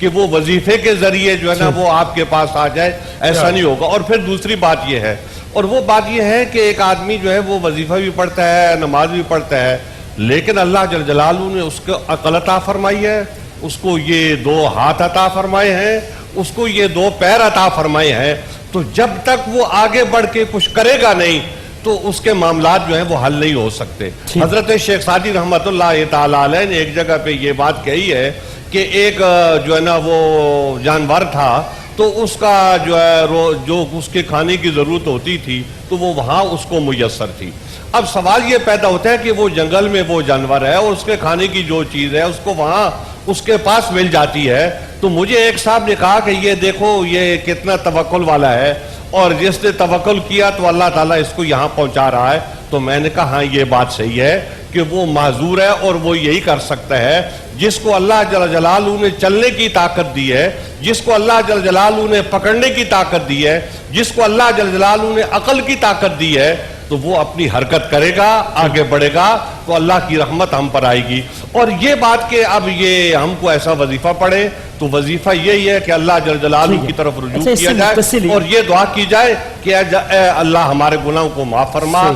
کہ وہ وظیفے کے ذریعے جو ہے نا وہ آپ کے پاس آ جائے، ایسا نہیں ہوگا۔ اور پھر دوسری بات یہ ہے، اور وہ بات یہ ہے کہ ایک آدمی جو ہے وہ وظیفہ بھی پڑھتا ہے، نماز بھی پڑھتا ہے، لیکن اللہ جل جلالہ نے اس کو عقل عطا فرمائی ہے، اس کو یہ 2 ہاتھ عطا فرمائے ہیں، اس کو یہ 2 پیر عطا فرمائے ہیں، تو جب تک وہ آگے بڑھ کے کچھ کرے گا نہیں تو اس کے معاملات جو ہیں وہ حل نہیں ہو سکتے۔ حضرت شیخ سعدی رحمۃ اللہ تعالیٰ علیہ نے ایک جگہ پہ یہ بات کہی ہے کہ ایک جو ہے نا وہ جانور تھا، تو اس کا جو ہے جو اس کے کھانے کی ضرورت ہوتی تھی تو وہ وہاں اس کو میسر تھی۔ اب سوال یہ پیدا ہوتا ہے کہ وہ جنگل میں وہ جانور ہے اور اس کے کھانے کی جو چیز ہے اس کو وہاں اس کے پاس مل جاتی ہے، تو مجھے ایک صاحب نے کہا کہ یہ دیکھو یہ کتنا توکل والا ہے، اور جس نے توکل کیا تو اللہ تعالیٰ اس کو یہاں پہنچا رہا ہے۔ تو میں نے کہا ہاں یہ بات صحیح ہے کہ وہ معذور ہے اور وہ یہی کر سکتا ہے جس کو اللہ جل جلالہ نے چلنے کی طاقت دی ہے، جس کو اللہ جل جلالہ نے پکڑنے کی طاقت دی ہے، جس کو اللہ جل جلالہ نے عقل کی طاقت دی ہے، تو وہ اپنی حرکت کرے گا، آگے بڑھے گا تو اللہ کی رحمت ہم پر آئے گی۔ اور یہ بات کہ اب یہ ہم کو ایسا وظیفہ پڑھے تو وظیفہ یہی ہے کہ اللہ جل جلالہ کی طرف رجوع کیا جائے اور یہ دعا کی جائے کہ اے اللہ ہمارے گناہوں کو معاف فرما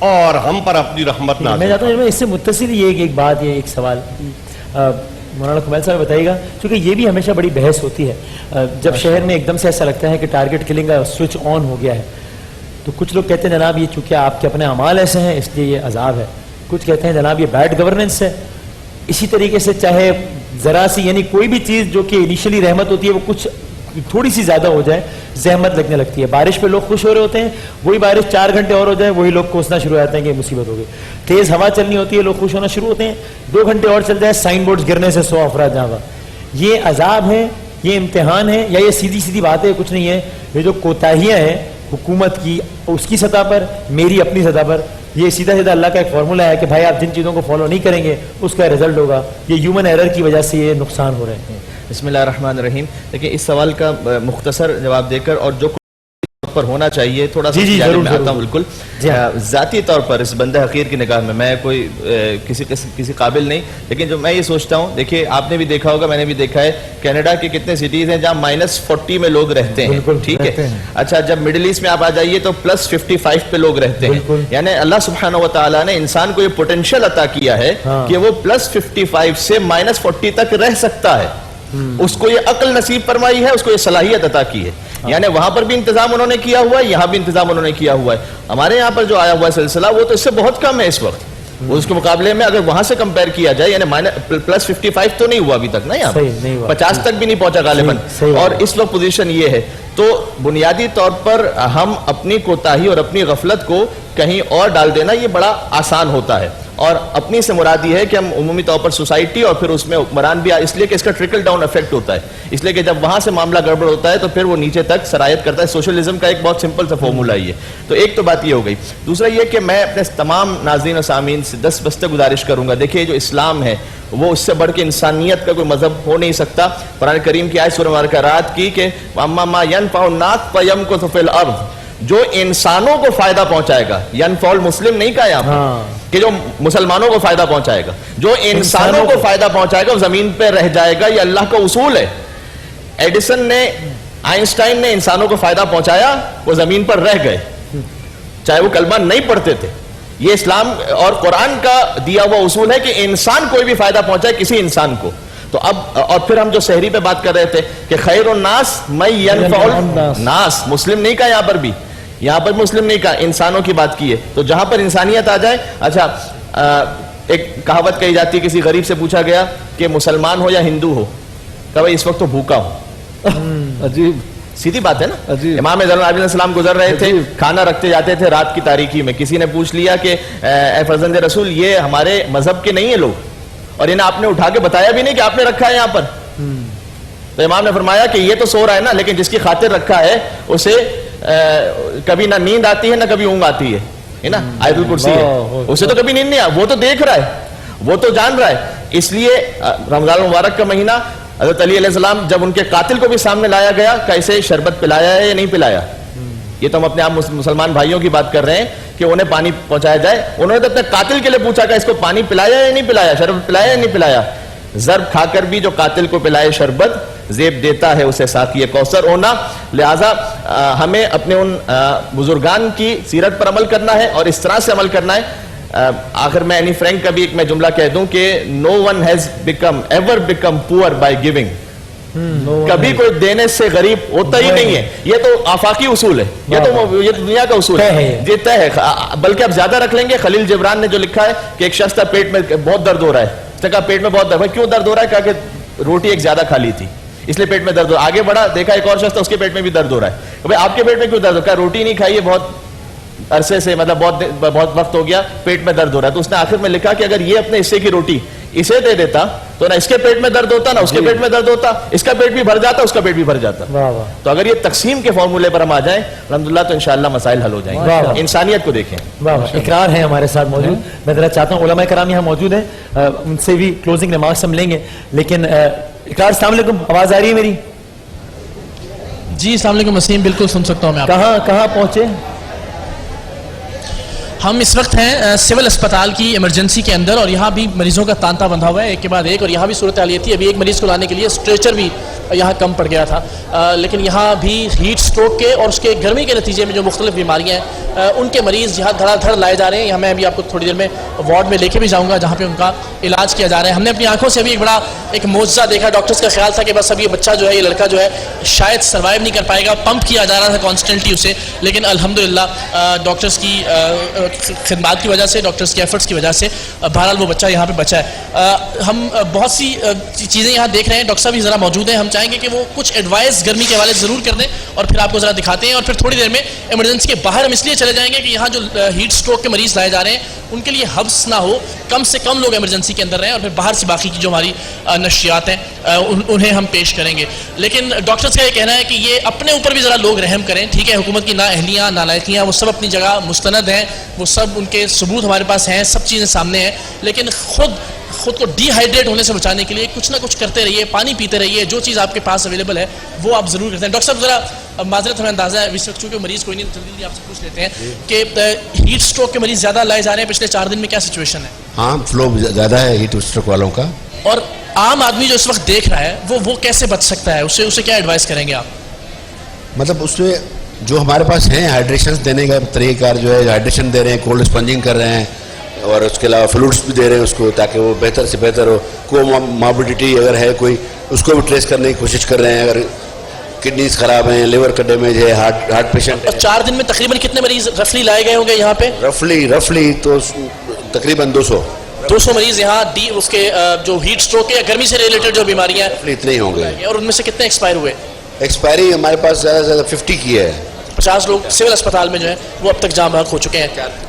اور ہم پر اپنی رحمت نازل۔ میں چاہتا ہوں اس سے متصل یہ ایک بات، یہ ایک سوال مولانا کمیل صاحب بتائیے گا، چونکہ یہ بھی ہمیشہ بڑی بحث ہوتی ہے جب شہر میں ایک دم سے ایسا لگتا ہے کہ ٹارگٹ کلنگ کا سوئچ آن ہو گیا ہے، تو کچھ لوگ کہتے ہیں جناب یہ چونکہ آپ کے اپنے اعمال ایسے ہیں اس لیے یہ عذاب ہے، کچھ کہتے ہیں جناب یہ بیڈ گورننس ہے۔ اسی طریقے سے چاہے ذرا سی یعنی کوئی بھی چیز جو کہ انیشلی رحمت ہوتی ہے وہ کچھ تھوڑی سی زیادہ ہو جائے زحمت لگنے لگتی ہے۔ بارش پہ لوگ خوش ہو رہے ہوتے ہیں، وہی بارش 4 گھنٹے اور ہو جائے وہی لوگ کوسنا شروع ہو جاتے ہیں کہ مصیبت ہو گئی۔ تیز ہوا چلنی ہوتی ہے لوگ خوش ہونا شروع ہوتے ہیں، 2 گھنٹے اور چل جائے سائن بورڈز گرنے سے 100 افراد جہاں۔ یہ عذاب ہے، یہ امتحان ہے، یا یہ سیدھی سیدھی بات ہے؟ کچھ نہیں ہے، یہ جو کوتاہیاں ہیں حکومت کی اس کی سطح پر، میری اپنی سطح پر، یہ سیدھا سیدھا اللہ کا ایک فارمولہ ہے کہ بھائی آپ جن چیزوں کو فالو نہیں کریں گے اس کا رزلٹ ہوگا۔ یہ ہیومن ایرر کی وجہ سے یہ نقصان ہو رہے ہیں۔ بسم اللہ الرحمن الرحیم۔ دیکھیں اس سوال کا مختصر جواب دے کر اور جو پر ہونا چاہیے تھوڑا سا جانب میں آتا ہوں۔ بالکل ذاتی طور پر اس بندہ حقیر کی نگاہ میں کوئی کسی قابل نہیں، لیکن جو میں یہ سوچتا ہوں، دیکھیں آپ نے بھی دیکھا ہوگا، میں نے بھی دیکھا ہے، کینیڈا کے کتنے سٹیز ہیں جہاں -40 میں لوگ رہتے ہیں، ٹھیک ہے۔ اچھا جب مڈل ایسٹ میں آپ آ جائیے تو +55 پہ لوگ رہتے ہیں، یعنی اللہ سبحانہ و تعالیٰ نے انسان کو یہ پوٹینشیل عطا کیا ہے کہ وہ +55 سے -40 تک رہ سکتا ہے۔ اس کو یہ عقل نصیب فرمائی ہے، اس کو یہ صلاحیت عطا کی ہے، یعنی وہاں پر بھی انتظام انہوں نے کیا ہوا ہے، یہاں بھی انتظام انہوں نے کیا ہوا ہے۔ ہمارے یہاں پر جو آیا ہوا ہے سلسلہ وہ تو اس سے بہت کم ہے اس وقت، اس کے مقابلے میں اگر وہاں سے کمپیئر کیا جائے، یعنی +55 تو نہیں ہوا ابھی تک نا، یہاں 50 تک بھی نہیں پہنچا غالباً، اور اس وقت پوزیشن یہ ہے۔ تو بنیادی طور پر ہم اپنی کوتاہی اور اپنی غفلت کو کہیں اور ڈال دینا یہ بڑا آسان ہوتا ہے، اور اپنی سے مراد یہ ہے کہ ہم عمومی طور پر سوسائٹی اور پھر اس میں حکمران بھی، اس لیے کہ اس کا ٹرکل ڈاؤن افیکٹ ہوتا ہے، اس لیے کہ جب وہاں سے معاملہ گڑبڑ ہوتا ہے تو پھر وہ نیچے تک سرایت کرتا ہے۔ سوشلزم کا ایک بہت سمپل سا فارمولہ یہ، تو ایک تو بات یہ ہو گئی۔ دوسرا یہ کہ میں اپنے تمام ناظرین و سامعین سے دست گزارش کروں گا، دیکھیے جو اسلام ہے وہ اس سے بڑھ کے انسانیت کا کوئی مذہب ہو نہیں سکتا۔ قرآن کریم کی آیت سورہ مبارکہ رات کی کہ اما ما ينفع الناس فيمكث في الارض، جو انسانوں کو فائدہ پہنچائے گا، ينفع المسلم نہیں کہا یہاں پر کہ جو مسلمانوں کو فائدہ پہنچائے گا، جو انسانوں کو فائدہ پہنچائے گا وہ زمین پہ رہ جائے گا، یہ اللہ کا اصول ہے۔ ایڈیسن نے، آئنسٹائن نے انسانوں کو فائدہ پہنچایا، وہ زمین پر رہ گئے چاہے وہ کلمہ نہیں پڑھتے تھے۔ یہ اسلام اور قرآن کا دیا ہوا اصول ہے کہ انسان کوئی بھی فائدہ پہنچائے کسی انسان کو۔ تو اب اور پھر ہم جو سحری پہ بات کر رہے تھے کہ خیر الناس من ينفع الناس، مسلم نہیں کہا یہاں پر بھی، یہاں پر مسلم نہیں کہا، انسانوں کی بات کی ہے۔ تو جہاں پر انسانیت آ جائے، اچھا ایک کہاوت کہی جاتی ہے، کسی غریب سے پوچھا گیا کہ مسلمان ہو یا ہندو ہو، کہ بھائی اس وقت تو بھوکا ہوں۔ عجیب سیدھی بات ہے نا۔ امام زین العابدین علیہ السلام گزر رہے تھے، کھانا رکھتے جاتے تھے رات کی تاریکی میں، کسی نے پوچھ لیا کہ اے فرزند رسول یہ ہمارے مذہب کے نہیں ہیں لوگ، اور انہیں آپ نے اٹھا کے بتایا بھی نہیں کہ آپ نے رکھا ہے یہاں پر۔ تو امام نے فرمایا کہ یہ تو سو رہا ہے نا، لیکن جس کی خاطر رکھا ہے اسے کبھی نہ نیند آتی ہے نہ کبھی اونگ آتی ہے نا، آیت الکرسی ہے، اسے تو کبھی نیند نہیں آتی، وہ تو دیکھ رہا ہے، وہ تو جان رہا ہے۔ اس لیے رمضان المبارک کا مہینہ، حضرت علی علیہ السلام جب ان کے قاتل کو بھی سامنے لایا گیا، کیسے شربت پلایا ہے یا نہیں پلایا؟ یہ تو ہم اپنے آپ مسلمان بھائیوں کی بات کر رہے ہیں کہ انہیں پانی پہنچایا جائے، انہوں نے تو اپنے قاتل کے لیے پوچھا کہ اس کو پانی پلایا یا نہیں پلایا، شربت پلایا یا نہیں پلایا؟ ضرب کھا کر بھی جو قاتل کو پلائے شربت، زیب دیتا ہے اسے ساقی کوثر ہونا. لہٰذا ہمیں اپنے ان بزرگان کی سیرت پر عمل کرنا ہے اور اس طرح سے عمل کرنا ہے. آخر میں اینی فرینک کا بھی ایک میں جملہ کہہ دوں کہ no one has ever become poor by giving. کبھی کوئی دینے سے غریب ہوتا ہی نہیں ہے. یہ تو آفاقی اصول ہے, یہ دنیا کا اصول ہے, یہ طے ہے. بلکہ اب زیادہ رکھ لیں گے. خلیل جبران نے جو لکھا ہے کہ ایک شخص کا پیٹ میں بہت درد ہو رہا ہے, اس نے کہا پیٹ میں بہت درد ہے. کیوں درد ہو رہا ہے؟ کہا کہ روٹی ایک زیادہ کھا لی تھی اس لیے پیٹ میں درد ہو. آگے بڑھا, دیکھا ایک اور شخص تھا, اس کے پیٹ میں بھی درد ہو رہا ہے. بھائی آپ کے پیٹ میں کیوں درد ہو؟ کہا روٹی نہیں کھائی ہے بہت عرصے سے, مطلب بہت وقت ہو گیا, پیٹ میں درد ہو رہا ہے. تو اس نے آخر میں لکھا کہ اگر یہ اپنے حصے کی روٹی اسے دے دیتا تو نہ اس کے پیٹ میں درد ہوتا نہ اس کے پیٹ میں درد ہوتا, اس کا پیٹ بھی بھر جاتا اس کا پیٹ بھی بھر جاتا. تو اگر یہ تقسیم کے فارمولے پر ہم آ جائیں الحمدللہ تو انشاءاللہ مسائل حل ہو جائیں گے. انسانیت کو دیکھیں. اقرار ہے ہمارے ساتھ موجود. میں ذرا چاہتا ہوں علماء کرام یہاں موجود ہیں, ان سے بھی کلوزنگ ریمارکس ہم لیں گے. لیکن اقرار السلام علیکم, آواز آ رہی ہے میری؟ جی السلام علیکم وسیم, بالکل سن سکتا ہوں میں. کہاں پہنچے؟ ہم اس وقت ہیں سول اسپتال کی ایمرجنسی کے اندر, اور یہاں بھی مریضوں کا تانتا بندھا ہوا ہے ایک کے بعد ایک, اور یہاں بھی صورتحال یہ تھی. ابھی ایک مریض کو لانے کے لیے اسٹریچر بھی یہاں کم پڑ گیا تھا, لیکن یہاں بھی ہیٹ سٹروک کے اور اس کے گرمی کے نتیجے میں جو مختلف بیماریاں ہیں ان کے مریض یہاں دھڑا دھڑ لائے جا رہے ہیں. یہاں میں ابھی آپ کو تھوڑی دیر میں وارڈ میں لے کے بھی جاؤں گا جہاں پہ ان کا علاج کیا جا رہا ہے. ہم نے اپنی آنکھوں سے ابھی ایک معجزہ دیکھا. ڈاکٹرز کا خیال تھا کہ بس اب یہ بچہ جو ہے, یہ لڑکا جو ہے شاید سروائیو نہیں کر پائے گا. پمپ کیا جا رہا تھا کانسٹنٹلی اسے, لیکن الحمدللہ ڈاکٹرز کی خدمات کی وجہ سے, ڈاکٹرز کے ایفرٹس کی وجہ سے بہرحال وہ بچہ یہاں پہ بچا ہے. ہم بہت سی چیزیں یہاں دیکھ رہے ہیں. ڈاکٹر صاحب بھی ذرا موجود ہیں, ہم چاہیں گے کہ وہ کچھ ایڈوائز گرمی کے حوالے ضرور کر دیں اور پھر آپ کو ذرا دکھاتے ہیں. اور پھر تھوڑی دیر میں ایمرجنسی کے باہر ہم اس لیے چلے جائیں گے کہ یہاں جو ہیٹ سٹروک کے مریض لائے جا رہے ہیں ان کے لیے حبس نہ ہو, کم سے کم لوگ ایمرجنسی کے اندر رہیں, اور پھر باہر سے باقی کی جو ہماری نشریات ہیں انہیں ہم پیش کریں گے. لیکن ڈاکٹرز کا یہ کہنا ہے کہ یہ اپنے اوپر بھی ذرا لوگ رحم کریں. ٹھیک ہے, حکومت کی نااہلیاں نالائقیاں وہ سب اپنی جگہ مستند ہیں, وہ سب ان کے ثبوت ہمارے پاس ہیں, سب چیزیں سامنے ہیں, لیکن خود کو ڈی ہائیڈریٹ ہونے سے بچانے کے لیے کچھ نہ کچھ کرتے رہیے, پانی پیتے رہیے, جو چیز آپ کے پاس اویلیبل ہے وہ آپ ضرور کرتے ہیں. ڈاکٹر صاحب ذرا معذرت ہمیں اندازہ ہے اس وقت چونکہ مریض کوئی نہیں, جلدی آپ سے پوچھ لیتے ہیں کہ ہیٹ سٹروک کے مریض زیادہ لائے جا رہے ہیں پچھلے 4 دن میں, کیا سچویشن ہے؟ ہاں فلو زیادہ ہے ہیٹ اسٹروک والوں کا. اور عام آدمی جو اس وقت دیکھ رہا ہے وہ کیسے بچ سکتا ہے, اسے کیا ایڈوائز کریں گے آپ؟ مطلب اس میں جو ہمارے پاس ہیں ہائیڈریشن دینے کا طریقہ کار جو ہے, ہائیڈریشن دے رہے ہیں, کولڈ اسپنجنگ کر رہے ہیں, اور اس کے علاوہ فلوڈس بھی دے رہے ہیں اس کو تاکہ وہ بہتر سے بہتر ہو. کوموربیڈیٹی اگر ہے کوئی اس کو بھی ٹریس کرنے کی کوشش کر رہے ہیں. اگر کڈنیز خراب ہیں, لیور کا ڈیمیج ہے, ہارٹ پیشنٹ. اور 4 دن میں تقریباً کتنے مریض رفلی لائے گئے ہوں گے یہاں پہ؟ رفلی تو تقریباً 200 مریض یہاں اس کے جو ہیٹ سٹروک ہے یا گرمی سے ریلیٹڈ جو بیماریاں ہیں اتنے ہی ہوں گے. اور ان میں سے کتنے ایکسپائر ہوئے؟ ایکسپائری ہمارے پاس زیادہ سے زیادہ 50 کی ہے. 50 لوگ سول اسپتال میں جو ہیں وہ اب تک جاں بحق ہو چکے ہیں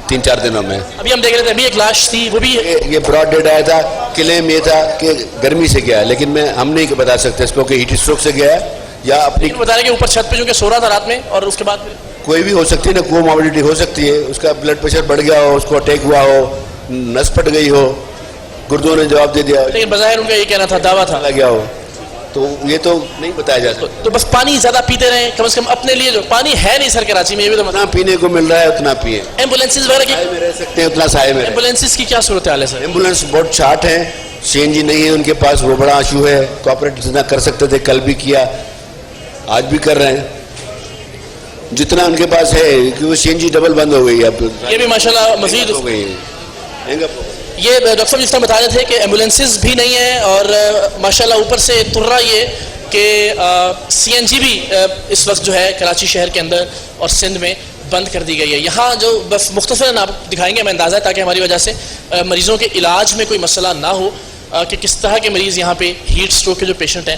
3-4 دنوں میں. ابھی ہم دیکھ رہے تھے, ابھی ایک لاش تھی, وہ بھی یہ براڈ ڈیٹ آیا تھا. کلیم یہ تھا کہ گرمی سے گیا ہے, لیکن ہم نہیں بتا سکتے اس کو کہ ہیٹ اسٹروک سے گیا ہے یا اپنی بتا رہے کہ اوپر چھت پہ جو کہ سو رہا تھا رات میں, اور اس کے بعد کوئی بھی ہو سکتی ہے نا, کوموربیڈیٹی ہو سکتی ہے. اس کا بلڈ پریشر بڑھ گیا ہو, اس کو اٹیک ہوا ہو, نس پھٹ گئی ہو, گردوں نے جواب دے دیا, لیکن بظاہر ان کا یہ کہنا تھا, دعویٰ تھا گیا ہو, تو یہ تو نہیں بتایا جا سکتا. تو بس پانی زیادہ پیتے رہیں, کم سے کم اپنے لیے جو پانی ہے نہیں سر کراچی میں, یہ بھی تو جتنا پینے کو مل رہا ہے اتنا پیئے. ایمبولینسز وغیرہ کی سائے میں رہ سکتے ہیں اتنا سائے میں. ایمبولینسز کی کیا صورتحال ہے سر؟ ایمبولینس بہت شارٹ ہیں, CNG نہیں ہے ان کے پاس, وہ بڑا ایشو ہے. کوآپریٹ جتنا کر سکتے تھے کل بھی کیا, آج بھی کر رہے ہیں جتنا ان کے پاس ہے, کیونکہ CNG ڈبل بند ہو گئی ہے اب. یہ بھی ماشاءاللہ مزید ہو گئی. یہ ڈاکٹر صاحب جس طرح بتا رہے تھے کہ ایمبولینسز بھی نہیں ہیں, اور ماشاءاللہ اوپر سے ترا یہ کہ CNG بھی اس وقت جو ہے کراچی شہر کے اندر اور سندھ میں بند کر دی گئی ہے. یہاں جو بس مختصراً آپ دکھائیں گے ہمیں اندازہ ہے, تاکہ ہماری وجہ سے مریضوں کے علاج میں کوئی مسئلہ نہ ہو کہ کس طرح کے مریض یہاں پہ ہیٹ سٹروک کے جو پیشنٹ ہیں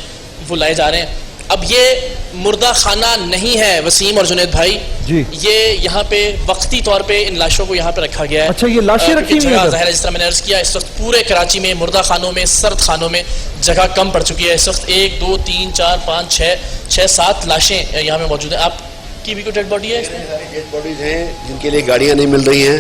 وہ لائے جا رہے ہیں. اب یہ مردہ خانہ نہیں ہے وسیم اور جنید بھائی جی, یہ یہاں پہ وقتی طور پہ ان لاشوں کو یہاں پہ رکھا گیا ہے. اچھا, یہ لاشیں رکھی ہوئی ہیں؟ ظاہر ہے جس طرح میں نے عرض کیا, اس وقت پورے کراچی میں مردہ خانوں میں, سرد خانوں میں جگہ کم پڑ چکی ہے. اس وقت 1 2 3 4 5 6 7 لاشیں یہاں میں موجود ہیں. آپ کی بھی کوئی ڈیڈ باڈی ہے؟ ڈیڈ باڈیز ہیں جن کے لیے گاڑیاں نہیں مل رہی ہیں.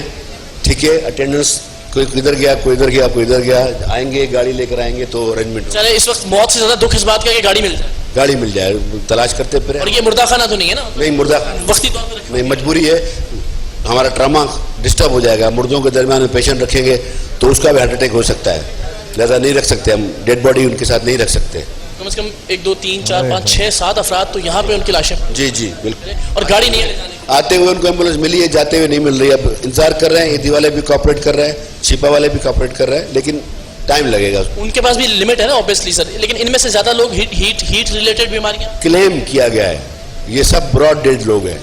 ٹھیک ہے, اٹینڈنس کوئی ادھر گیا, کوئی ادھر گیا, کوئی ادھر گیا, آئیں گے گاڑی لے کر آئیں گے تو ارینجمنٹ. چلے, اس وقت موت سے زیادہ دکھ اس بات کا کہ گاڑی مل جائے. گاڑی مل جائے, تلاش کرتے پھر. اور یہ مردہ خانہ تو نہیں ہے نا؟ نہیں, مردہ وقتی طور پر نہیں, مجبوری ہے. ہمارا ٹراما ڈسٹرب ہو جائے گا. مردوں کے درمیان میں پیشنٹ رکھیں گے تو اس کا بھی ہارٹ اٹیک ہو سکتا ہے, لہذا نہیں رکھ سکتے ہم ڈیڈ باڈی ان کے ساتھ نہیں رکھ سکتے. کم از کم 1 2 3 4 5 6 7 افراد تو یہاں پہ ان کی لاشیں جی جی بالکل. اور گاڑی نہیں ہے. آتے ہوئے ان کو ایمبولینس ملی ہے, جاتے ہوئے نہیں مل رہی. اب انتظار کر رہے ہیں, ایدی والے بھی کوآپریٹ کر رہے ہیں, چھپا والے بھی کوآپریٹ کر رہے ہیں, لیکن ٹائم لگے گا. ان کے پاس بھی لمٹ ہے نا اوبیسلی سر, لیکن ان میں سے زیادہ لوگ ہیٹ ریلیٹڈ بیماریاں کلیم کیا گیا ہے, یہ سب براڈ ڈیڈ لوگ ہیں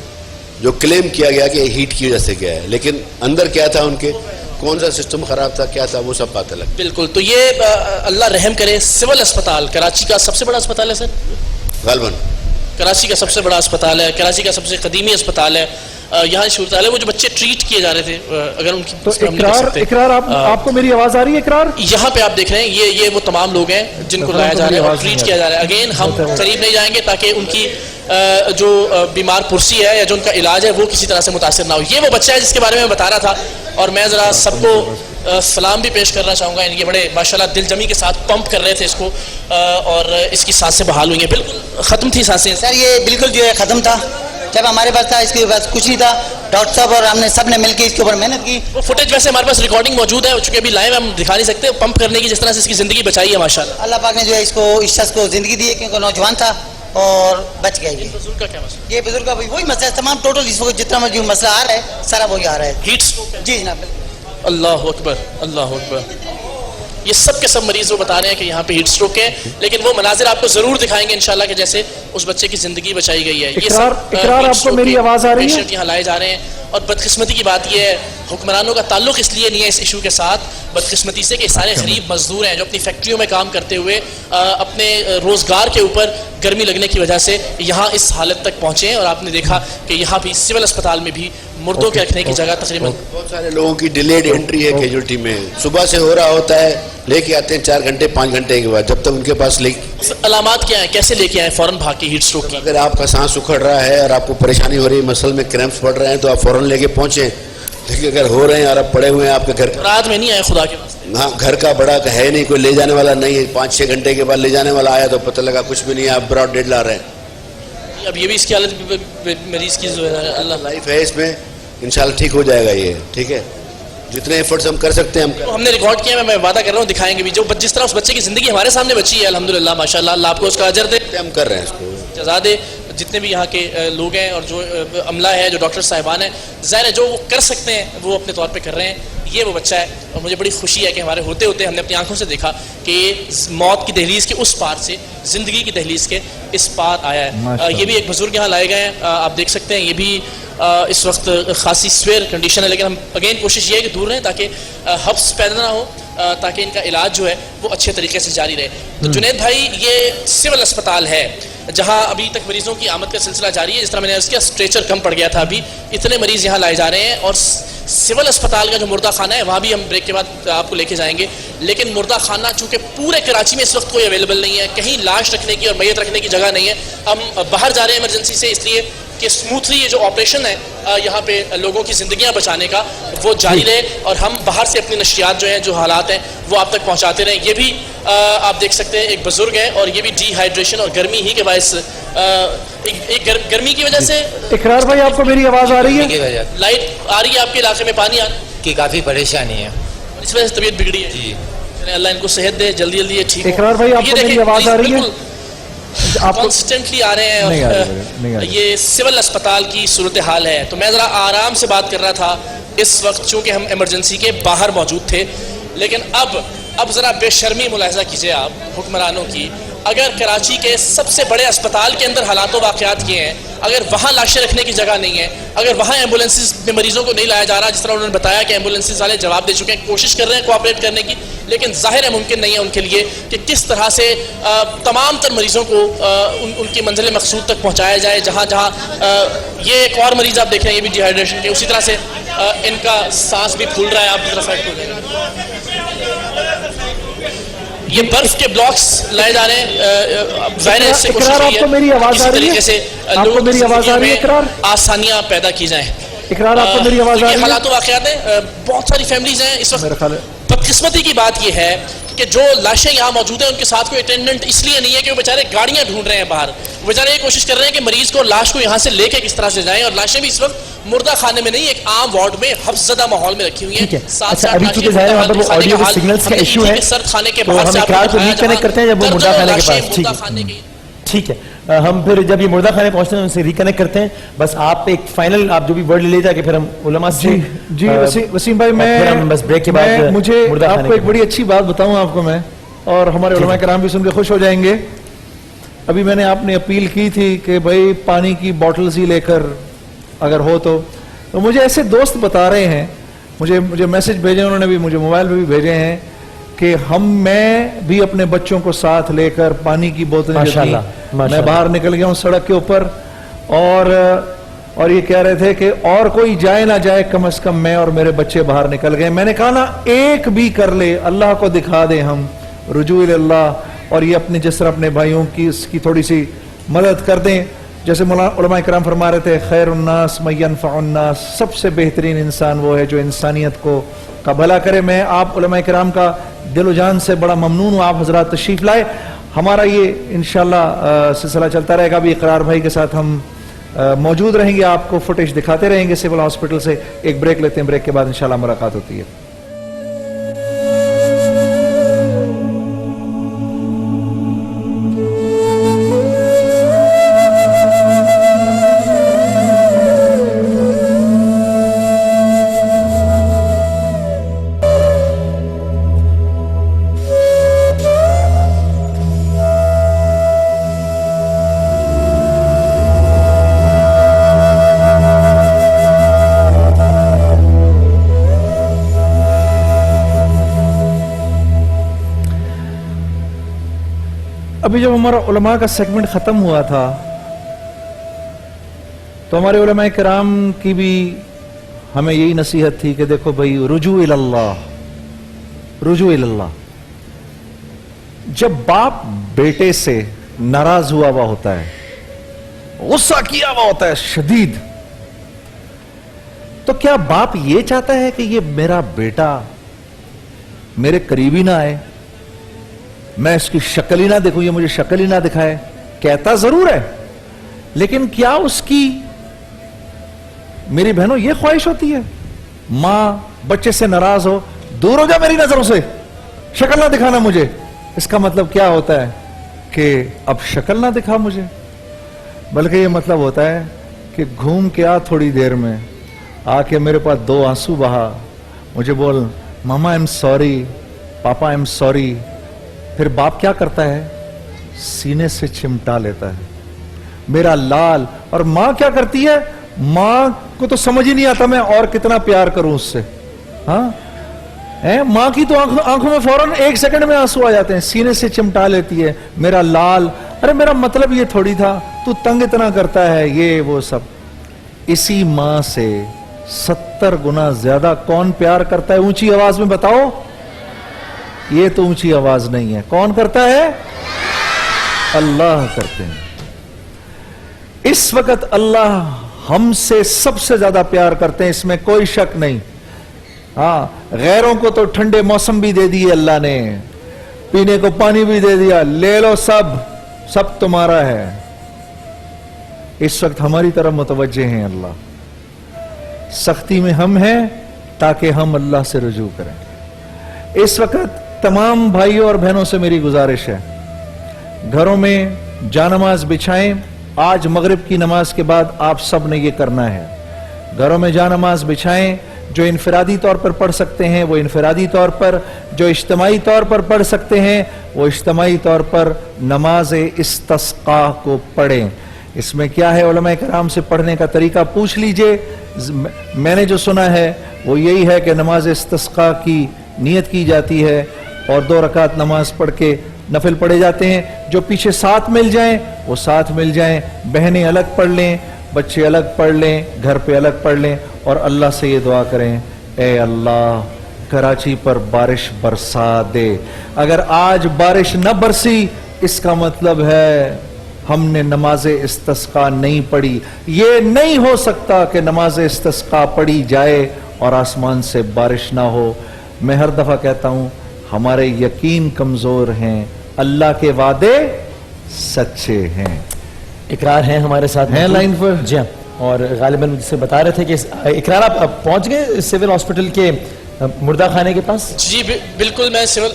جو کلیم کیا گیا کہ ہیٹ کی وجہ سے گیا ہے, لیکن اندر کیا تھا ان کے, کون سا سسٹم خراب تھا, کیا تھا, وہ سب پتہ لگا. بالکل. تو یہ اللہ رحم کرے, سول اسپتال کراچی کا سب سے بڑا اسپتال ہے سر, غالباً کراچی کا سب سے بڑا اسپتال ہے, کراچی کا سب سے قدیمی اسپتال ہے. یہاں صورتحال ہے وہ جو بچے ٹریٹ کیے جا رہے تھے, اگر ان کی تو اقرار آپ کو میری آواز آ رہی ہے؟ اقرار یہاں پہ آپ دیکھ رہے ہیں, یہ وہ تمام لوگ ہیں جن کو لایا جا رہا ہے اور ٹریٹ کیا جا رہا ہے. اگین ہم قریب نہیں جائیں گے تاکہ ان کی جو بیمار پرسی ہے یا جو ان کا علاج ہے وہ کسی طرح سے متاثر نہ ہو. یہ وہ بچہ ہے جس کے بارے میں بتا رہا تھا, اور میں ذرا سب کو سلام بھی پیش کرنا چاہوں گا. یہ بڑے ماشاءاللہ دل جمی کے ساتھ پمپ کر رہے تھے اس کو, اور اس کی سانسیں بحال ہوئی ہیں. بالکل ختم تھی سانسیں سر, یہ بالکل جو ہے ختم تھا. جب ہمارے پاس تھا اس کے پاس کچھ نہیں تھا, ڈاکٹر صاحب اور ہم نے سب نے مل کے اس کے اوپر محنت کی. وہ فوٹیج ویسے ہمارے پاس ریکارڈنگ موجود ہے, چونکہ ابھی لائیو ہم دکھا نہیں سکتے. پمپ کرنے کی جس طرح سے اس کی زندگی بچائی ہے ماشاءاللہ, اللہ پاک نے جو ہے اس شخص کو زندگی دی ہے, کیونکہ نوجوان تھا اور بچ گیا. بزرگ کا کیا مسئلہ؟ یہ بزرگ کا وہی مسئلہ ہے, تمام ٹوٹل اس وقت جتنا جو مسئلہ آ رہا ہے سارا وہی آ رہا ہے. Heat stroke. جی جناب. اللہ اکبر, اللہ اکبر. یہ سب کے سب مریض وہ بتا رہے ہیں کہ یہاں پہ ہیٹ اسٹروک ہے, لیکن وہ مناظر آپ کو ضرور دکھائیں گے انشاءاللہ کہ جیسے اس بچے کی زندگی بچائی گئی ہے. یہ اقرار آپ کو میری آواز آ رہی ہے؟ پیشنٹ یہاں لائے جا رہے ہیں, اور بدقسمتی کی بات یہ ہے حکمرانوں کا تعلق اس لیے نہیں ہے اس ایشو کے ساتھ, بدقسمتی سے کہ سارے غریب مزدور ہیں جو اپنی فیکٹریوں میں کام کرتے ہوئے اپنے روزگار کے اوپر گرمی لگنے کی وجہ سے یہاں اس حالت تک پہنچے ہیں. اور آپ نے دیکھا کہ یہاں بھی سول اسپتال میں بھی مردوں کے رکھنے کی جگہ تقریباً بہت سارے لوگوں کی ڈیلیڈ انٹری ہے کیجوٹی میں. صبح سے ہو رہا ہوتا ہے, لے کے آتے ہیں 4 گھنٹے 5 گھنٹے کے بعد, جب تک ان کے پاس علامات کیا ہیں, کیسے لے کے آئے فوراً بھاگ کے ہیٹ اسٹروک کی. اگر آپ کا سانس اکھڑ رہا ہے اور آپ کو پریشانی ہو رہی ہے, مسل میں کریمپس پڑ رہے ہیں, تو آپ فوراً لے کے پہنچیں. لیکن اگر ہو رہے ہیں اور آپ پڑے ہوئے ہیں آپ کے گھر, رات میں نہیں آئے خدا کے واسطے, ہاں گھر کا بڑا ہے نہیں, کوئی لے جانے والا نہیں ہے, 5-6 گھنٹے کے بعد لے جانے والا آیا تو پتہ لگا کچھ بھی نہیں ہے, آپ براڈ ڈیڈ لا رہے ہیں. اب یہ بھی اس کی حالت مریض کی جو ہے اللہ لائف ہے اس میں, انشاءاللہ ٹھیک ہو جائے گا. یہ ٹھیک ہے, جتنے ایفرٹس ہم کر سکتے ہیں ہم نے ریکارڈ کیا ہے, میں وعدہ کر رہا ہوں دکھائیں گے بھی. جو جس طرح اس بچے کی زندگی ہمارے سامنے بچی ہے الحمدللہ ماشاءاللہ, اللہ آپ کو اس کا اجر دے, ہم کر رہے ہیں اس کو جزا دے. جتنے بھی یہاں کے لوگ ہیں اور جو عملہ ہے, جو ڈاکٹر صاحبان ہیں, ظاہر ہے جو وہ کر سکتے ہیں وہ اپنے طور پہ کر رہے ہیں. یہ وہ بچہ ہے, اور مجھے بڑی خوشی ہے کہ ہمارے ہوتے ہوتے ہم نے اپنی آنکھوں سے دیکھا کہ موت کی دہلیز کے اس پار سے زندگی کی دہلیز کے اس پار آیا ہے. یہ بھی ایک بزرگ یہاں لائے گئے ہیں, آپ دیکھ سکتے ہیں. یہ بھی اس وقت خاصی سویر کنڈیشن ہے, لیکن ہم اگین کوشش یہ ہے کہ دور رہیں تاکہ حبس پیدا نہ ہو, تاکہ ان کا علاج جو ہے وہ اچھے طریقے سے جاری رہے. تو جنید بھائی, یہ سول اسپتال ہے جہاں ابھی تک مریضوں کی آمد کا سلسلہ جاری ہے. جس طرح میں نے عرض کیا, اسٹریچر کم پڑ گیا تھا, ابھی اتنے مریض یہاں لائے جا رہے ہیں. اور سول اسپتال کا جو مردہ خانہ ہے وہاں بھی ہم بریک کے بعد آپ کو لے کے جائیں گے. لیکن مردہ خانہ چونکہ پورے کراچی میں اس وقت کوئی اویلیبل نہیں ہے, کہیں لاش رکھنے کی اور میت رکھنے کی جگہ نہیں ہے. ہم باہر جا رہے ہیں ایمرجنسی سے, اس لیے کہ اسموتھلی یہ جو آپریشن ہے یہاں پہ لوگوں کی زندگیاں بچانے کا وہ جاری رہے, اور ہم باہر سے اپنی نشریات جو ہیں, جو حالات ہیں وہ آپ تک پہنچاتے رہیں. یہ بھی آپ دیکھ سکتے ہیں ایک بزرگ ہے, اور یہ بھی ڈی ہائیڈریشن اور گرمی ہی کے باعث, گرمی کی وجہ سے. اقرار بھائی آپ کو میری آواز آ رہی ہے؟ لائٹ آ رہی ہے آپ کے علاقے میں, پانی آ رہا ہے کی کافی پریشانی ہے, اس وجہ سے طبیعت بگڑی ہے. جی اللہ ان کو صحت دے, جلدی جلدی یہ ٹھیک. اقرار بھائی آپ کو میری آواز آ رہی ہے؟ آپ کانسٹنٹلی آ رہے ہیں, اور یہ سول اسپتال کی صورتحال ہے. تو میں ذرا آرام سے بات کر رہا تھا اس وقت, چونکہ ہم ایمرجنسی کے باہر موجود تھے. لیکن اب ذرا بے شرمی ملاحظہ کیجئے آپ حکمرانوں کی. اگر کراچی کے سب سے بڑے اسپتال کے اندر حالات و واقعات یہ ہیں, اگر وہاں لاشیں رکھنے کی جگہ نہیں ہے, اگر وہاں ایمبولینسز میں مریضوں کو نہیں لایا جا رہا, جس طرح انہوں نے بتایا کہ ایمبولینسز والے جواب دے چکے ہیں, کوشش کر رہے ہیں کوآپریٹ کرنے کی, لیکن ظاہر ہے ممکن نہیں ہے ان کے لیے کہ کس طرح سے تمام تر مریضوں کو ان کی منزل مقصود تک پہنچایا جائے. جہاں یہ ایک اور مریض آپ دیکھ رہے ہیں, یہ بھی ڈی ہائیڈریشن کے, اسی طرح سے ان کا سانس بھی پھول رہا ہے. آپ کی طرف ایکٹ ہو جائے گا. یہ برف کے بلاکس لائے جا رہے ہیں, ظاہر ہے اس سے کوشش آپ کو میری آواز آ رہی ہے؟ سے آپ کو میری آواز آ رہی ہے؟ اقرار آسانیاں پیدا کی جائیں. اقرار آپ کو میری آواز آ رہی ہے؟ حالات و واقعات ہیں، بہت ساری فیملیز ہیں اس میرا وقت. خیال ہے بدقسمتی کی بات یہ ہے کہ جو لاشیں یہاں موجود ہیں ان کے ساتھ کوئی اٹینڈنٹ اس لیے نہیں ہے کہ وہ بیچارے گاڑیاں ڈھونڈ رہے ہیں باہر. وہ بیچارے یہ کوشش کر رہے ہیں کہ مریض کو لاش کو یہاں سے لے کے کس طرح سے جائیں، اور لاشیں بھی اس وقت مردہ خانے میں نہیں، ایک عام وارڈ میں حفظ زدہ ماحول میں رکھی ہوئی ہیں. اچھا ابھی چونکہ ظاہر ہے وہاں پر وہ آڈیو کے سگنلز کا ایشو ہے سرد خانے کے تو باہر ہم سے آپ اقرار کو کو دکھایا ریکنیکٹ کرتے ہیں جب وہ مردہ خانے کے پاس. ٹھیک ہے ٹھیک ہے ہم پھر جب یہ مردہ خانے پہنچتے ہیں ان سے ریکنیکٹ کرتے ہیں. بس آپ ایک فائنل آپ جو بھی ورڈ لے جا کے پھر ہم علماء سے جی وسیم بھائی ہم بس بریک کے بعد مجھے آپ کو ایک بڑی اچھی بات بتاؤں آپ کو میں، اور ہمارے علماء کرام بھی سن کے خوش ہو جائیں گے. ابھی میں نے آپ نے اپیل کی تھی کہ بھائی پانی کی بوٹلز ہی لے کر اگر ہو تو مجھے ایسے دوست بتا رہے ہیں، مجھے میسج بھیجے انہوں نے بھی، مجھے موبائل پہ بھی بھیجے ہیں کہ میں بھی اپنے بچوں کو ساتھ لے کر پانی کی بوتلیں میں باہر نکل گیا ہوں سڑک کے اوپر، اور یہ کہہ رہے تھے کہ اور کوئی جائے نہ جائے کم از کم میں اور میرے بچے باہر نکل گئے. میں نے کہا نا ایک بھی کر لے اللہ کو دکھا دیں ہم رجوع اللہ، اور یہ اپنے جس طرح اپنے بھائیوں کی اس کی تھوڑی سی مدد کر دیں. جیسے علماء کرام فرما رہے تھے خیر الناس من ينفع الناس، سب سے بہترین انسان وہ ہے جو انسانیت کا بھلا کرے. میں آپ علماء کرام کا دل و جان سے بڑا ممنون ہوں، آپ حضرات تشریف لائے. ہمارا یہ انشاءاللہ سلسلہ چلتا رہے گا. ابھی اقرار بھائی کے ساتھ ہم موجود رہیں گے، آپ کو فوٹیج دکھاتے رہیں گے سول ہاسپٹل سے. ایک بریک لیتے ہیں، بریک کے بعد انشاءاللہ ملاقات ہوتی ہے. ابھی جب ہمارا علماء کا سیگمنٹ ختم ہوا تھا تو ہمارے علماء کرام کی بھی ہمیں یہی نصیحت تھی کہ دیکھو بھائی رجوع اللہ، رجوع اللہ. جب باپ بیٹے سے ناراض ہوا ہوا ہوتا ہے، غصہ کیا ہوا ہوتا ہے شدید، تو کیا باپ یہ چاہتا ہے کہ یہ میرا بیٹا میرے قریب ہی نہ آئے، میں اس کی شکل ہی نہ دیکھوں، یہ مجھے شکل ہی نہ دکھائے؟ کہتا ضرور ہے، لیکن کیا اس کی میری بہنوں یہ خواہش ہوتی ہے ماں بچے سے ناراض ہو، دور ہو جا میری نظروں سے، شکل نہ دکھانا مجھے؟ اس کا مطلب کیا ہوتا ہے کہ اب شکل نہ دکھا مجھے، بلکہ یہ مطلب ہوتا ہے کہ گھوم کے آ تھوڑی دیر میں، آ کے میرے پاس 2 آنسو بہا، مجھے بول ماما آئی ایم سوری، پاپا آئی ایم سوری. پھر باپ کیا کرتا ہے؟ سینے سے چمٹا لیتا ہے میرا لال. اور ماں کیا کرتی ہے؟ ماں کو تو سمجھ ہی نہیں آتا میں اور کتنا پیار کروں اس سے. ہاں ماں کی تو آنکھوں میں فوراً 1 سیکنڈ میں آنسو آ جاتے ہیں، سینے سے چمٹا لیتی ہے میرا لال. ارے میرا مطلب یہ تھوڑی تھا، تو تنگ اتنا کرتا ہے، یہ وہ سب. اسی ماں سے 70 گنا زیادہ کون پیار کرتا ہے؟ اونچی آواز میں بتاؤ. یہ تو اونچی آواز نہیں ہے، کون کرتا ہے؟ اللہ کرتے ہیں. اس وقت اللہ ہم سے سب سے زیادہ پیار کرتے ہیں، اس میں کوئی شک نہیں. ہاں غیروں کو تو ٹھنڈے موسم بھی دے دیے اللہ نے، پینے کو پانی بھی دے دیا، لے لو سب تمہارا ہے. اس وقت ہماری طرف متوجہ ہیں اللہ. سختی میں ہم ہیں تاکہ ہم اللہ سے رجوع کریں. اس وقت تمام بھائیوں اور بہنوں سے میری گزارش ہے، گھروں میں جانماز بچھائیں. آج مغرب کی نماز کے بعد آپ سب نے یہ کرنا ہے، گھروں میں جانماز بچھائیں. جو انفرادی طور پر پڑھ سکتے ہیں وہ انفرادی طور پر، جو اجتماعی طور پر پڑھ سکتے ہیں وہ اجتماعی طور پر نماز استسقاء کو پڑھیں. اس میں کیا ہے؟ علماء کرام سے پڑھنے کا طریقہ پوچھ لیجئے. میں نے جو سنا ہے وہ یہی ہے کہ نماز استسقاء کی نیت کی جاتی ہے اور 2 رکعت نماز پڑھ کے نفل پڑھے جاتے ہیں. جو پیچھے ساتھ مل جائیں وہ ساتھ مل جائیں، بہنیں الگ پڑھ لیں، بچے الگ پڑھ لیں، گھر پہ الگ پڑھ لیں، اور اللہ سے یہ دعا کریں اے اللہ کراچی پر بارش برسا دے. اگر آج بارش نہ برسی اس کا مطلب ہے ہم نے نماز استسقا نہیں پڑھی. یہ نہیں ہو سکتا کہ نماز استسقا پڑھی جائے اور آسمان سے بارش نہ ہو. میں ہر دفعہ کہتا ہوں ہمارے یقین کمزور ہیں, اللہ کے وعدے سچے ہیں. اقرار ہیں ہمارے ساتھ ہیں لائن پر؟ جی ہاں. اور غالباً مجھ سے بتا رہے تھے کہ اقرار آپ پہنچ گئے سول ہاسپٹل کے مردہ خانے کے پاس؟ جی بالکل. میں سول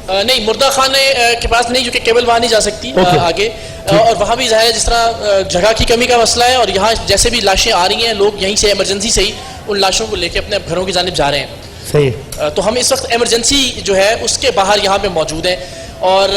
نہیں, مردہ خانے کے پاس نہیں, کیونکہ کیبل وہاں نہیں جا سکتی آگے, اور وہاں بھی ظاہر ہے جس طرح جگہ کی کمی کا مسئلہ ہے, اور یہاں جیسے بھی لاشیں آ رہی ہیں لوگ یہیں سے ایمرجنسی سے ہی ان لاشوں کو لے کے اپنے گھروں کی جانب جا رہے ہیں. صحیح. تو ہم اس وقت ایمرجنسی جو ہے اس کے باہر یہاں پہ موجود ہیں, اور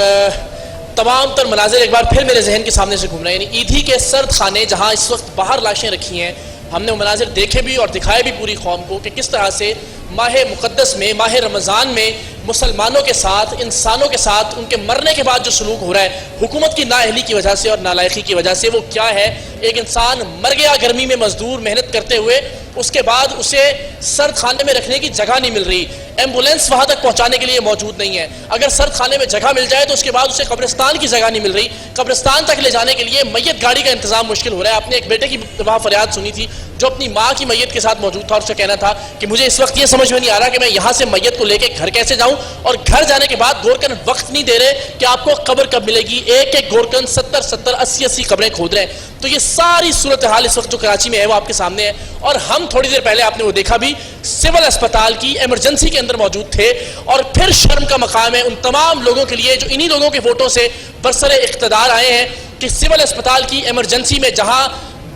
تمام تر مناظر ایک بار پھر میرے ذہن کے سامنے سے گھوم رہے ہیں. یعنی ایدھی کے سرد خانے جہاں اس وقت باہر لاشیں رکھی ہیں, ہم نے وہ مناظر دیکھے بھی اور دکھائے بھی پوری قوم کو کہ کس طرح سے ماہ مقدس میں, ماہ رمضان میں مسلمانوں کے ساتھ, انسانوں کے ساتھ ان کے مرنے کے بعد جو سلوک ہو رہا ہے حکومت کی نااہلی کی وجہ سے اور نالائقی کی وجہ سے. وہ کیا ہے, ایک انسان مر گیا گرمی میں مزدور محنت کرتے ہوئے, اس کے بعد اسے سرد خانے میں رکھنے کی جگہ نہیں مل رہی, ایمبولینس وہاں تک پہنچانے کے لیے موجود نہیں ہے. اگر سرد خانے میں جگہ مل جائے تو اس کے بعد اسے قبرستان کی جگہ نہیں مل رہی, قبرستان تک لے جانے کے لیے میت گاڑی کا انتظام مشکل ہو رہا ہے. آپ نے ایک بیٹے کی وہاں فریاد سنی تھی جو اپنی ماں کی میت کے ساتھ موجود تھا, اور اس کا کہنا تھا کہ مجھے اس وقت یہ سمجھ میں نہیں آ رہا کہ میں یہاں سے میت کو لے کے گھر کیسے جاؤں, اور گھر جانے کے بعد گورکن وقت نہیں دے رہے کہ آپ کو قبر کب ملے گی. ایک ایک گورکن 70-80 قبریں کھود رہے ہیں. تو یہ ساری صورتحال اس وقت جو کراچی میں ہے وہ آپ کے سامنے ہے. اور ہم تھوڑی دیر پہلے آپ نے وہ دیکھا بھی, سول اسپتال کی ایمرجنسی کے اندر موجود تھے, اور پھر شرم کا مقام ہے ان تمام لوگوں کے لیے جو انہی لوگوں کے ووٹوں سے برسر اقتدار آئے ہیں کہ سول اسپتال کی ایمرجنسی میں جہاں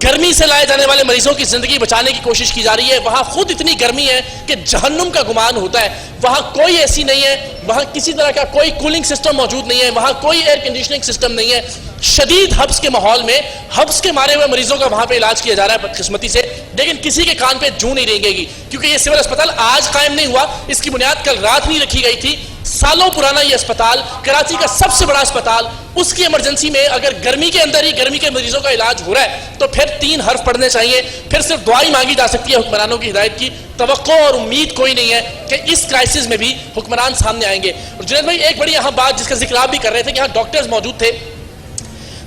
گرمی سے لائے جانے والے مریضوں کی زندگی بچانے کی کوشش کی جا رہی ہے, وہاں خود اتنی گرمی ہے کہ جہنم کا گمان ہوتا ہے. وہاں کوئی ایسی نہیں ہے, وہاں کسی طرح کا کوئی کولنگ سسٹم موجود نہیں ہے, وہاں کوئی ایئر کنڈیشننگ سسٹم نہیں ہے. شدید حبس کے ماحول میں حبس کے مارے ہوئے مریضوں کا وہاں پہ علاج کیا جا رہا ہے بدقسمتی سے, لیکن کسی کے کان پہ جوں نہیں رینگے گی, کیونکہ یہ سول اسپتال آج قائم نہیں ہوا, اس کی بنیاد کل رات نہیں رکھی گئی تھی. سالوں پرانا یہ اسپتال, کراچی کا سب سے بڑا اسپتال, اس کی ایمرجنسی میں اگر گرمی کے اندر ہی گرمی کے مریضوں کا علاج ہو رہا ہے تو پھر 3 حرف پڑھنے چاہیے, پھر صرف دعائی مانگی جا سکتی ہے حکمرانوں کی ہدایت کی. توقع اور امید کوئی نہیں ہے کہ اس کرائسس میں بھی حکمران سامنے آئیں گے. اور جنید بھائی ایک بڑی یہاں بات جس کا ذکر آپ بھی کر رہے تھے کہ یہاں ڈاکٹرز موجود تھے,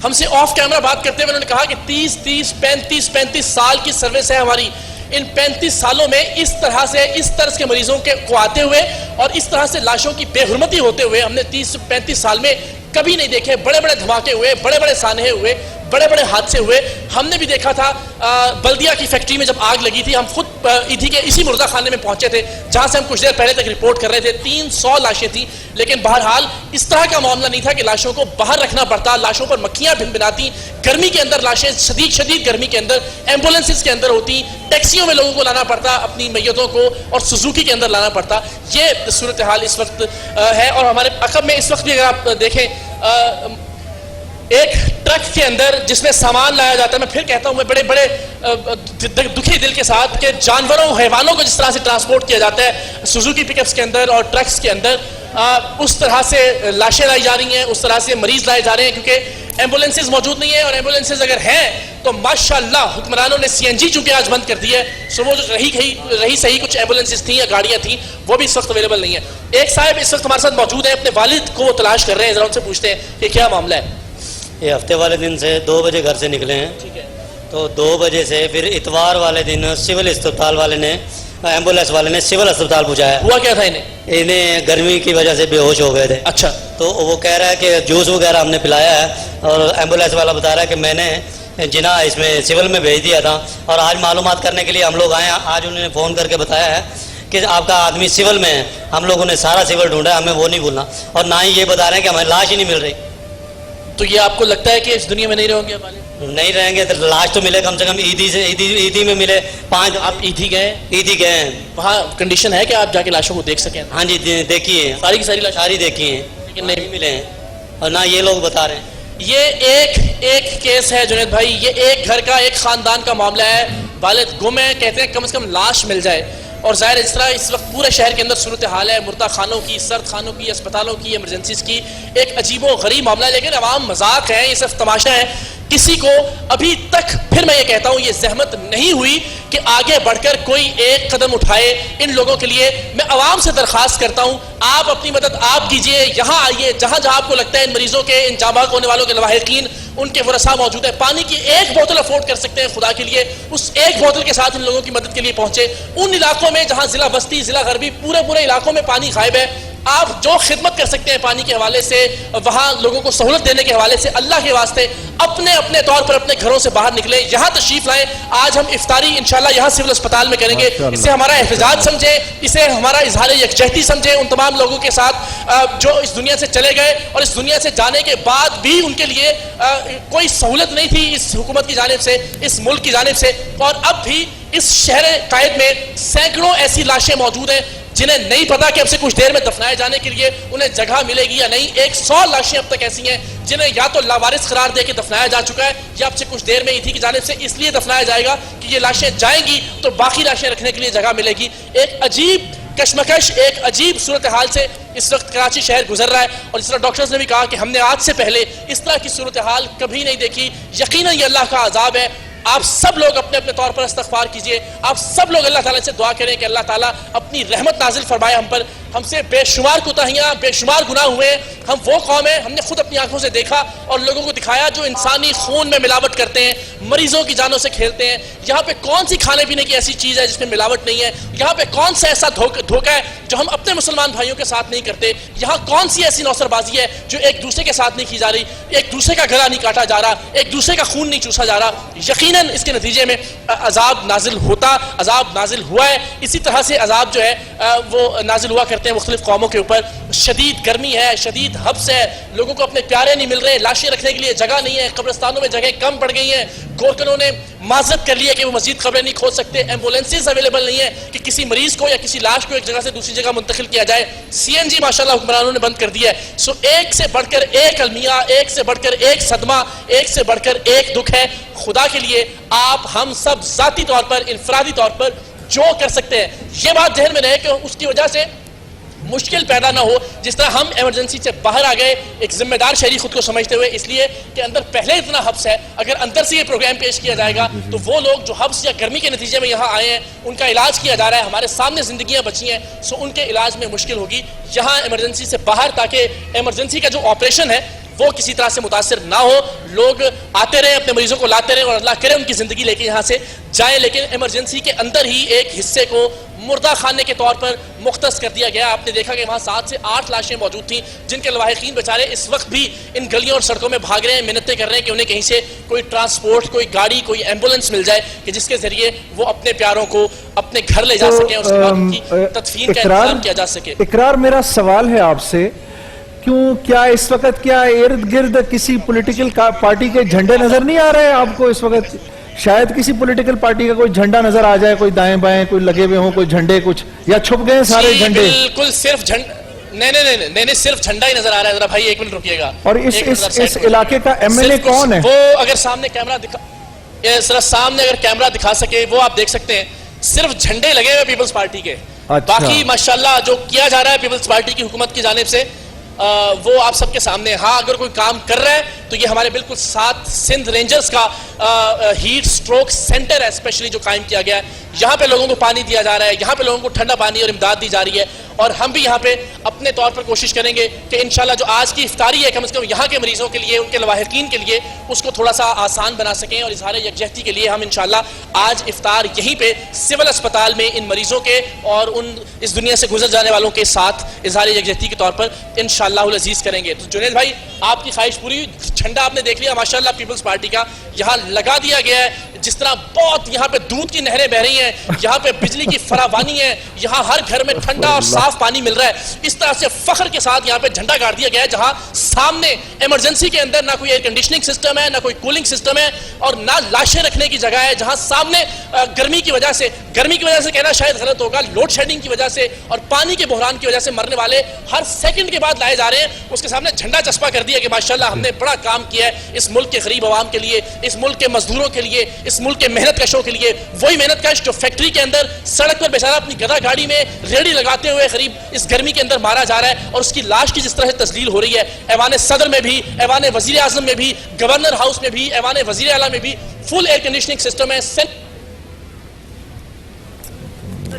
ہم سے آف کیمرہ بات کرتے ہوئے انہوں نے کہا کہ 35 سال کی سروس ہے ہماری, ان 35 سالوں میں اس طرح سے اس طرز کے مریضوں کو آتے ہوئے اور اس طرح سے لاشوں کی بے حرمتی ہوتے ہوئے ہم نے 30-35 سال میں کبھی نہیں دیکھے. بڑے بڑے دھماکے ہوئے, بڑے بڑے سانحے ہوئے, بڑے بڑے حادثے ہوئے. ہم نے بھی دیکھا تھا بلدیہ کی فیکٹری میں جب آگ لگی تھی, ہم خود ایدھی کے اسی مردہ خانے میں پہنچے تھے جہاں سے ہم کچھ دیر پہلے تک رپورٹ کر رہے تھے. 300 لاشیں تھیں, لیکن بہرحال اس طرح کا معاملہ نہیں تھا کہ لاشوں کو باہر رکھنا پڑتا, لاشوں پر مکھیاں بن بناتی, گرمی کے اندر لاشیں شدید گرمی کے اندر ایمبولینسز کے اندر ہوتی, ٹیکسیوں میں لوگوں کو لانا پڑتا اپنی میتوں کو, اور سوزوکی کے اندر لانا پڑتا. یہ صورتحال اس وقت ہے. اور ہمارے عقب میں اس وقت بھی اگر آپ دیکھیں ایک ٹرک کے اندر جس میں سامان لایا جاتا ہے, میں پھر کہتا ہوں میں بڑے بڑے دکھی دل کے ساتھ کہ جانوروں حیوانوں کو جس طرح سے ٹرانسپورٹ کیا جاتا ہے سوزوکی پک اپس کے اندر اور ٹرکس کے اندر, اس طرح سے لاشیں لائی جا رہی ہیں, اس طرح سے مریض لائے جا رہے ہیں, کیونکہ ایمبولینسز موجود نہیں ہیں. اور ایمبولینسز اگر ہیں تو ماشاءاللہ حکمرانوں نے CNG چونکہ آج بند کر دی ہے, سو وہ جو رہی صحیح کچھ ایمبولینسز تھیں یا گاڑیاں تھیں وہ بھی اس وقت اویلیبل نہیں ہیں. ایک صاحب اس وقت ہمارے ساتھ موجود ہیں, اپنے والد کو وہ تلاش کر رہے ہیں, ذرا ان سے پوچھتے ہیں کہ کیا معاملہ ہے. یہ ہفتے والے دن سے 2 بجے گھر سے نکلے ہیں, تو 2 بجے سے پھر اتوار والے دن سول اسپتال والے نے, ایمبولینس والے نے سول اسپتال پہنچایا. ہوا کیا تھا انہیں گرمی کی وجہ سے بے ہوش ہو گئے تھے. اچھا. تو وہ کہہ رہا ہے کہ جوس وغیرہ ہم نے پلایا ہے, اور ایمبولینس والا بتا رہا ہے کہ میں نے جنا اس میں سول میں بھیج دیا تھا, اور آج معلومات کرنے کے لیے ہم لوگ آئے ہیں. آج انہوں نے فون کر کے بتایا ہے کہ آپ کا آدمی سول میں ہے. ہم لوگوں نے سارا سول ڈھونڈا, ہمیں وہ نہیں بھولنا, اور نہ ہی یہ بتا رہے ہیں کہ ہمیں لاش ہی نہیں مل رہی. تو یہ آپ کو لگتا ہے کہ اس دنیا میں نہیں رہیں گے؟ نہیں رہیں گے تو لاش تو ملے کم سے کم ایدھی میں ملے 5. آپ ایدھی گئے ہیں, وہاں کنڈیشن ہے کہ آپ جا کے لاشوں کو دیکھ سکیں؟ ہاں جی دیکھی ہے, ساری کی ساری لاش ساری دیکھی ہیں, لیکن نہیں ملے ہیں, اور نہ یہ لوگ بتا رہے ہیں. یہ ایک کیس ہے جنید بھائی, یہ ایک گھر کا ایک خاندان کا معاملہ ہے. والد گم ہے, کہتے ہیں کم سے کم لاش مل جائے. اور ظاہر اس طرح اس وقت پورے شہر کے اندر صورتحال ہے, مردہ خانوں کی, سرد خانوں کی, اسپتالوں کی, ایمرجنسیز کی, ایک عجیب و غریب معاملہ ہے. لیکن عوام مذاق ہے, یہ صرف تماشا ہے. کسی کو ابھی تک پھر میں یہ کہتا ہوں یہ زحمت نہیں ہوئی کہ آگے بڑھ کر کوئی ایک قدم اٹھائے ان لوگوں کے لیے. میں عوام سے درخواست کرتا ہوں آپ اپنی مدد آپ کیجئے, یہاں آئیے, جہاں جہاں آپ کو لگتا ہے ان مریضوں کے, ان جاں بحق ہونے والوں کے لواحقین ان کے ورثاء موجود ہیں. پانی کی ایک بوتل افورڈ کر سکتے ہیں خدا کے لیے, اس ایک بوتل کے ساتھ ان لوگوں کی مدد کے لیے پہنچے. ان علاقوں میں جہاں ضلع بستی, ضلع غربی, پورے علاقوں میں پانی غائب ہے, آپ جو خدمت کر سکتے ہیں پانی کے حوالے سے, وہاں لوگوں کو سہولت دینے کے حوالے سے, اللہ کے واسطے اپنے طور پر اپنے گھروں سے باہر نکلیں, یہاں تشریف لائیں. آج ہم افطاری انشاءاللہ یہاں سول اسپتال میں کریں گے. اسے ہمارا احتجاج سمجھیں, اسے ہمارا اظہار یکجہتی سمجھیں ان تمام لوگوں کے ساتھ جو اس دنیا سے چلے گئے اور اس دنیا سے جانے کے بعد بھی ان کے لیے کوئی سہولت نہیں تھی اس حکومت کی جانب سے, اس ملک کی جانب سے. اور اب بھی اس شہر قائد میں سینکڑوں ایسی لاشیں موجود ہیں جنہیں نہیں پتا کہ اب سے کچھ دیر میں دفنائے جانے کے لیے انہیں جگہ ملے گی یا نہیں. 100 لاشیں اب تک ایسی ہیں جنہیں یا تو لاوارث قرار دے کے دفنایا جا چکا ہے, یا اب سے کچھ دیر میں ET کی جانب سے اس لیے دفنایا جائے گا کہ یہ لاشیں جائیں گی تو باقی لاشیں رکھنے کے لیے جگہ ملے گی. ایک عجیب کشمکش, ایک عجیب صورتحال سے اس وقت کراچی شہر گزر رہا ہے. اور اس طرح ڈاکٹرز نے بھی کہا کہ ہم نے آج سے پہلے اس طرح کی صورتحال کبھی نہیں دیکھی. یقیناً یہ اللہ کا عذاب ہے. آپ سب لوگ اپنے طور پر استغفار کیجئے, آپ سب لوگ اللہ تعالیٰ سے دعا کریں کہ اللہ تعالیٰ اپنی رحمت نازل فرمائے ہم پر. ہم سے بے شمار کوتاہیاں, بے شمار گناہ ہوئے. ہم وہ قوم ہیں, ہم نے خود اپنی آنکھوں سے دیکھا اور لوگوں کو دکھایا, جو انسانی خون میں ملاوٹ کرتے ہیں, مریضوں کی جانوں سے کھیلتے ہیں. یہاں پہ کون سی کھانے پینے کی ایسی چیز ہے جس میں ملاوٹ نہیں ہے؟ یہاں پہ کون سا ایسا دھوکہ ہے جو ہم اپنے مسلمان بھائیوں کے ساتھ نہیں کرتے؟ یہاں کون سی ایسی نوسر بازی ہے جو ایک دوسرے کے ساتھ نہیں کی جا رہی, ایک دوسرے کا گلا نہیں کاٹا جا رہا, ایک دوسرے کا خون نہیں چوسا جا رہا؟ یقیناً اس کے نتیجے میں عذاب نازل ہوتا, عذاب نازل ہوا ہے. اسی طرح سے عذاب جو ہے وہ نازل ہوا کرتے ہیں مختلف قوموں کے اوپر. شدید گرمی ہے, شدید حبس ہے, لوگوں کو اپنے پیارے نہیں مل رہے, لاشیں رکھنے کے لیے جگہ نہیں ہے, قبرستانوں میں جگہ کم پڑ گئی ہیں. گورکنوں نے معذرت کر لی ہے کہ وہ مزید قبریں نہیں کھود سکتے, ایمبولینسز اویلیبل نہیں ہے کہ کسی مریض کو یا کسی لاش کو ایک جگہ سے دوسری جگہ منتقل کیا جائے. CNG ماشاءاللہ حکمرانوں نے بند کر دیا ہے. سو ایک سے بڑھ کر ایک المیہ, ایک سے بڑھ کر ایک صدمہ, ایک سے بڑھ کر ایک دکھ ہے. خدا کے لیے آپ ہم سب ذاتی طور پر, انفرادی طور پر جو کر سکتے ہیں, یہ بات ذہن میں رہے کہ اس کی وجہ سے مشکل پیدا نہ ہو. جس طرح ہم ایمرجنسی سے باہر آ گئے ایک ذمہ دار شہری خود کو سمجھتے ہوئے, اس لیے کہ اندر پہلے اتنا حبس ہے, اگر اندر سے یہ پروگرام پیش کیا جائے گا تو وہ لوگ جو حبس یا گرمی کے نتیجے میں یہاں آئے ہیں ان کا علاج کیا جا رہا ہے, ہمارے سامنے زندگیاں بچی ہیں, سو ان کے علاج میں مشکل ہوگی. یہاں ایمرجنسی سے باہر, تاکہ ایمرجنسی کا جو آپریشن ہے وہ کسی طرح سے متاثر نہ ہو, لوگ آتے رہے, اپنے مریضوں کو لاتے رہے اور اللہ کرے ان کی زندگی لے کے یہاں سے جائیں. لیکن ایمرجنسی کے اندر ہی ایک حصے کو مردہ خانے کے طور پر مختص کر دیا گیا. آپ نے دیکھا کہ وہاں 7 سے 8 لاشیں موجود تھیں جن کے لواحقین بیچارے اس وقت بھی ان گلیوں اور سڑکوں میں بھاگ رہے ہیں, منتیں کر رہے ہیں کہ انہیں کہیں سے کوئی ٹرانسپورٹ, کوئی گاڑی, کوئی ایمبولینس مل جائے کہ جس کے ذریعے وہ اپنے پیاروں کو اپنے گھر لے جا سکیں, اس کے بعد ان کی تدفین کا انتظام کیا جا سکے. اقرار, میرا سوال ہے آپ سے, کیا اس وقت کیا ارد گرد کسی پولیٹیکل پارٹی کے جھنڈے نظر نہیں آ رہے ہیں آپ کو اس وقت؟ شاید کسی پولیٹیکل پارٹی کا کوئی جھنڈا نظر آ جائے, کوئی دائیں بائیں کوئی لگے ہوئے ہوں, کوئی جھنڈے کچھ, یا چھپ گئے سارے جھنڈے؟ بالکل صرف جھنڈا نہیں, صرف جھنڈا ہی نظر آ رہا ہے. ذرا بھائی ایک منٹ رکیے گا. اور اس علاقے کا MLA کون ہے؟ وہ اگر سامنے کیمرہ دکھا سکے وہ آپ دیکھ سکتے ہیں. صرف جھنڈے لگے ہوئے پیپلز پارٹی کے, باقی ماشاءاللہ جو کیا جا رہا ہے پیپلز پارٹی کی حکومت کی جانب سے وہ آپ سب کے سامنے. ہاں, اگر کوئی کام کر رہا ہے تو یہ ہمارے بالکل ساتھ سندھ رینجرز کا ہیٹ سٹروک سینٹر ہے اسپیشلی جو قائم کیا گیا ہے. یہاں پہ لوگوں کو پانی دیا جا رہا ہے, یہاں پہ لوگوں کو ٹھنڈا پانی اور امداد دی جا رہی ہے. اور ہم بھی یہاں پہ اپنے طور پر کوشش کریں گے کہ انشاءاللہ جو آج کی افطاری ہے کم از کم یہاں کے مریضوں کے لیے, ان کے لواحقین کے لیے اس کو تھوڑا سا آسان بنا سکیں. اور اظہار یکجہتی کے لیے ہم انشاءاللہ آج افطار یہیں پہ سول اسپتال میں ان مریضوں کے اور ان اس دنیا سے گزر جانے والوں کے ساتھ اظہار یکجہتی کے طور پر انشاءاللہ العزیز کریں گے. تو جنید بھائی, آپ کی خواہش پوری. جھنڈا آپ نے دیکھ لیا ماشاءاللہ پیپلز پارٹی کا یہاں لگا دیا گیا ہے. جس طرح بہت یہاں پہ دودھ کی نہریں بہ رہی ہیں, یہاں پہ بجلی کی فراوانی ہے, یہاں ہر گھر میں ٹھنڈا اور صاف پانی مل رہا ہے, اس طرح سے فخر کے ساتھ یہاں پہ جھنڈا گاڑ دیا گیا ہے. جہاں سامنے ایمرجنسی کے اندر نہ کوئی ایئر کنڈیشننگ سسٹم ہے, نہ کوئی کولنگ سسٹم ہے, اور نہ لاشیں رکھنے کی جگہ ہے. جہاں سامنے گرمی کی وجہ سے کہنا شاید غلط ہوگا, لوڈ شیڈنگ کی وجہ سے اور پانی کے بحران کی وجہ سے مرنے والے ہر سیکنڈ کے بعد لائے جا رہے ہیں, اس کے سامنے جھنڈا چسپا کر دیا کہ ماشاءاللہ ہم نے بڑا کام کیا ہے اس ملک کے غریب عوام کے لیے, اس ملک کے مزدوروں کے لیے, اس ملک کے محنت کشوں کے لیے. وہی محنت کش جو فیکٹری کے اندر سڑک پر بیچارہ اپنی گدھا گاڑی میں ریڑھی لگاتے ہوئے غریب اس گرمی کے اندر مارا جا رہا ہے, اور اس کی لاش کی جس طرح سے تذلیل ہو رہی ہے. ایوان صدر میں بھی, ایوان وزیر اعظم میں بھی, گورنر ہاؤس میں بھی, ایوان وزیر اعلیٰ میں بھی فل ایئر کنڈیشننگ سسٹم ہے.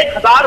1000